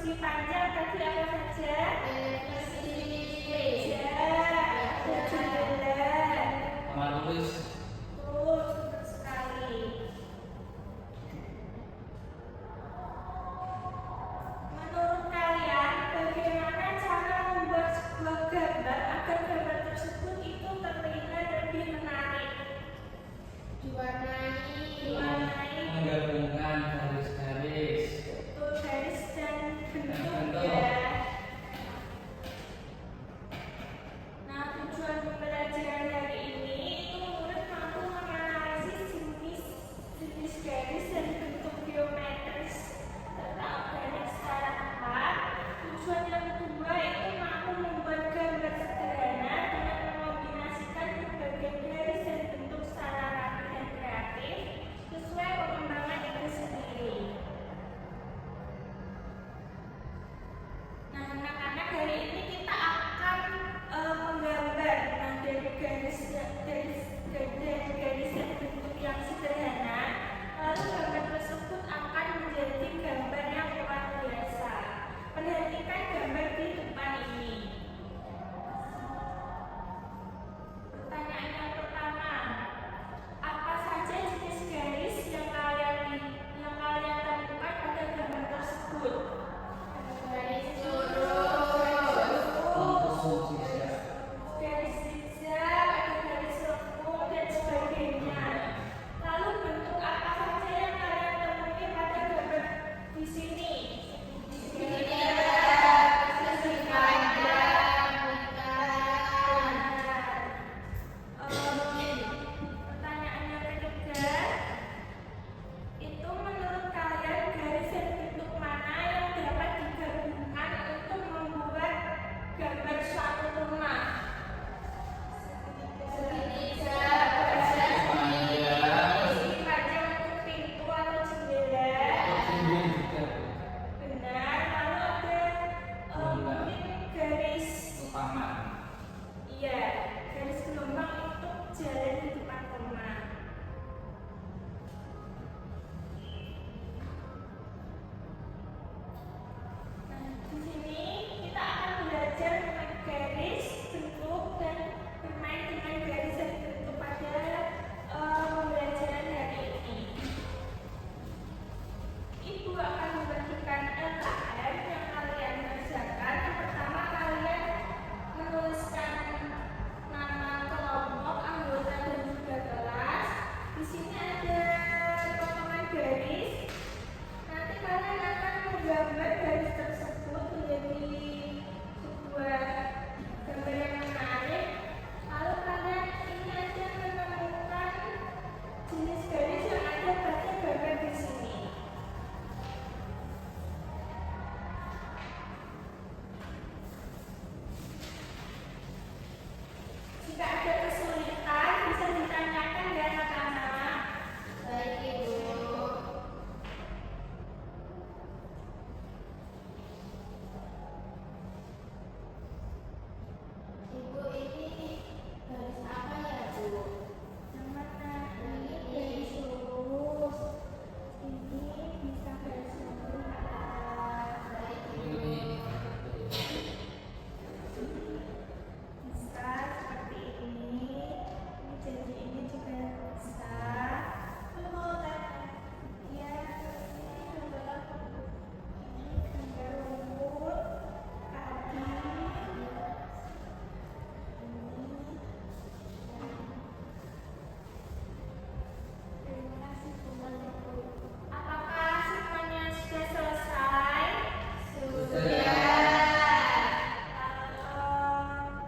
persegi panjang tadi apa saja? Meja, ada jendela. Paman tulis. Betul, betul sekali. Menurut kalian, bagaimana cara membuat sebuah gambar agar gambar tersebut itu terlihat lebih menarik? Diwarnai. Menggabungkan garis-garis. Betul, garis dan bentuk bentuk. ya. Nah, tujuan pembelajaran hari ini itu murid mampu menganalisis jenis garis dan bentuk geometris serta organik secara tepat. Tujuan yang kedua itu mampu membuat gambar sederhana dengan mengombinasikan berbagai garis dan bentuk secara rapi dan kreatif sesuai perkembangan itu sendiri. Nah, anak-anak, hari ini kita akan menggambar. Nah, dari garis dan bentuk yang sederhana, lalu gambar tersebut akan menjadi gambar yang luar biasa. Perhatikan gambar di depan ini. Pertanyaan yang pertama, apa saja jenis garis yang kalian temukan pada gambar tersebut? Garis zigzag, ada garis lengkung dan sebagainya. Lalu bentuk apa saja yang kalian temui pada gambar di sini? Pertanyaan yang ketiga, itu menurut kalian garis dan bentuk mana yang dapat digabungkan untuk membuat gambar suatu rumah? Persegi panjang untuk pintu atau jendela. Benar. Lalu ada mungkin garis, Utama. iya, garis gelombang untuk jalan di depan rumah. Nah, di sini kita akan belajar tentang garis, bentuk, dan bermain dengan garis dan bentuk pada pembelajaran hari ini. Ibu akan membagikan LKM yang kalian kerjakan. Yang pertama, kalian menuliskan nama kelompok, anggota, dan juga kelas. Di sini ada potongan garis. Nanti kalian akan menggambar garis tersebut menjadi sebuah gambar yang menarik. Lalu kalian ini aja menemukan jenis garis yang ada pada gambar di sini. Jika ada kesulitan bisa ditanyakan ya anak-anak. Baik, Ibu. Ibu, ini garis apa ya, Bu? Yang mana? Ini garis lurus. Ini bisa garis lurus. Baik, Ibu. Ini. Bisa seperti ini. Ini jadi ini juga bisa. Lalu mau tanya, ya ini gambar lumut, kaki. Terima kasih semuanya, Bu. Apakah semuanya sudah selesai?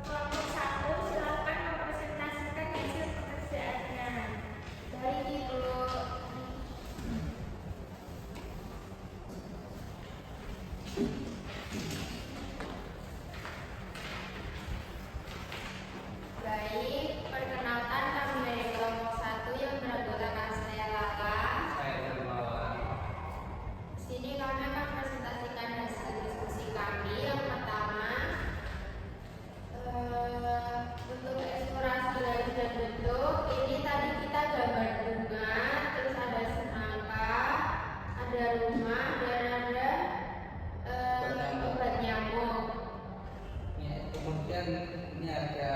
Kelompok 1 silakan mempresentasikan hasil pekerjaannya. Baik, Ibu. Baik, perkenalkan kami dari kelompok 1 yang beranggotakan saya Lala. Saya Dermawan. Di sini kami akan presentasikan hasil diskusi kami. Yang pertama, untuk eksplorasi garis dan bentuk. Ini tadi kita gambar bunga, terus ada semangka, ada rumah, dan ada kan ini ada